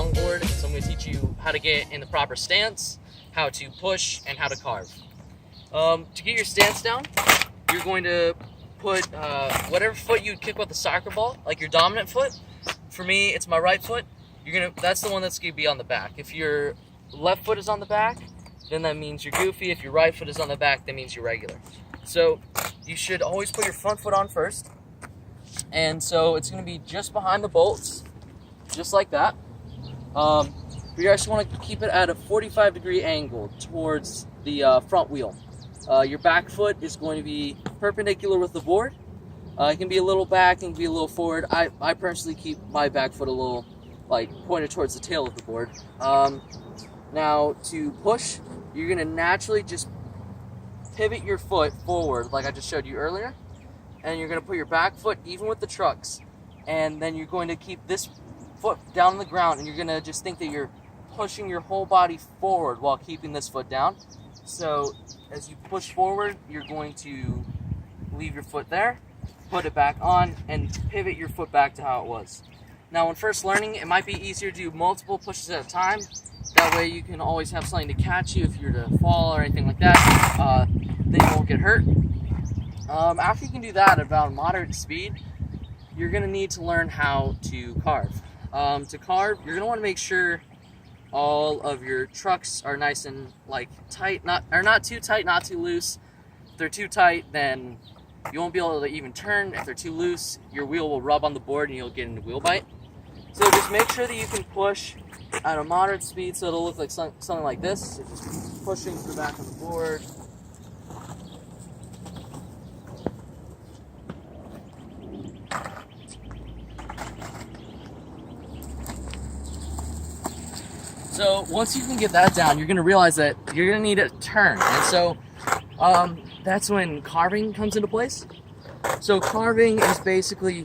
longboard. So I'm going to teach you how to get in the proper stance, how to push, and how to carve. To get your stance down, you're going to put whatever foot you'd kick with the soccer ball, like your dominant foot. For me, it's my right foot. That's the one that's going to be on the back. If your left foot is on the back, then that means you're goofy. If your right foot is on the back, that means you're regular. So you should always put your front foot on first. And so it's going to be just behind the bolts, just like that. But you actually want to keep it at a 45-degree angle towards the front wheel. Your back foot is going to be perpendicular with the board. It can be a little back, it can be a little forward. I personally keep my back foot a little pointed towards the tail of the board. Now to push, you're going to naturally just pivot your foot forward like I just showed you earlier. And you're going to put your back foot even with the trucks. And then you're going to keep this foot down on the ground, and you're going to just think that you're pushing your whole body forward while keeping this foot down. So as you push forward, you're going to leave your foot there, put it back on, and pivot your foot back to how it was. Now when first learning, it might be easier to do multiple pushes at a time. That way you can always have something to catch you if you're to fall or anything like that. Then you won't get hurt. After you can do that at about moderate speed, you're going to need to learn how to carve. To carve, you're going to want to make sure all of your trucks are nice and tight, not too tight, not too loose. If they're too tight, then you won't be able to even turn. If they're too loose, your wheel will rub on the board and you'll get into wheel bite. So just make sure that you can push at a moderate speed so it'll look like something like this. So just pushing to the back of the board. So once you can get that down, you're going to realize that you're going to need a turn. And so that's when carving comes into place. So carving is basically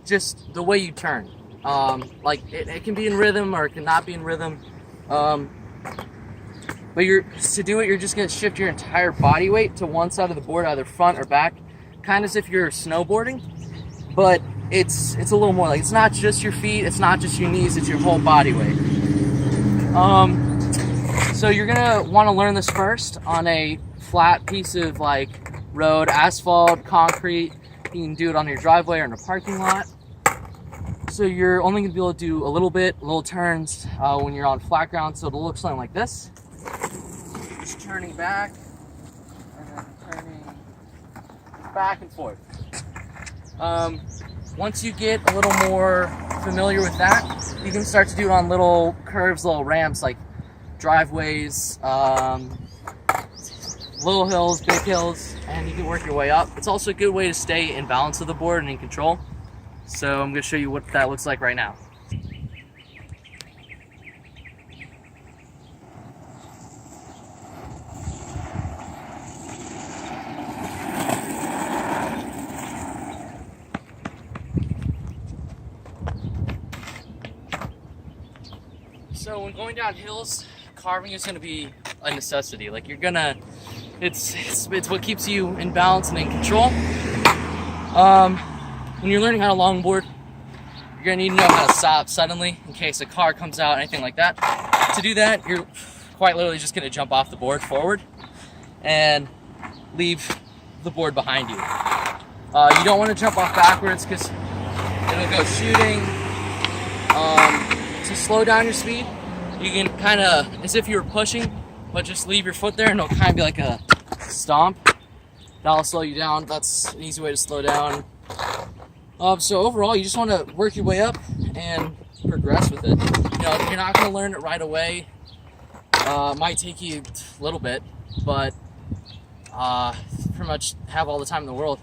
just the way you turn. It can be in rhythm or it cannot be in rhythm. But to do it, you're just going to shift your entire body weight to one side of the board, either front or back, kind of as if you're snowboarding. But it's a little more it's not just your feet, it's not just your knees, it's your whole body weight. So you're gonna want to learn this first on a flat piece of road, asphalt, concrete. You can do it on your driveway or in a parking lot. So you're only gonna be able to do a little turns when you're on flat ground. So it'll look something like this. Just turning back and then turning back and forth. Once you get a little more familiar with that, you can start to do it on little curves, little ramps, like driveways, little hills, big hills, and you can work your way up. It's also a good way to stay in balance with the board and in control. So I'm going to show you what that looks like right now. So when going down hills, carving is going to be a necessity. It's what keeps you in balance and in control. When you're learning how to longboard, you're going to need to know how to stop suddenly in case a car comes out, anything like that. To do that, you're quite literally just going to jump off the board forward and leave the board behind you. You don't want to jump off backwards because it'll go shooting. To slow down your speed, you can kind of, as if you were pushing, but just leave your foot there and it'll kind of be like a stomp. That'll slow you down. That's an easy way to slow down. So overall, you just want to work your way up and progress with it. You're not going to learn it right away. It might take you a little bit, but pretty much have all the time in the world.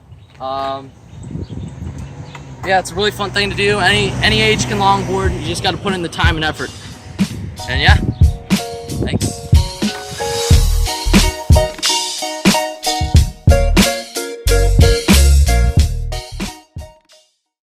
Yeah, it's a really fun thing to do. Any age can longboard. You just got to put in the time and effort. And yeah.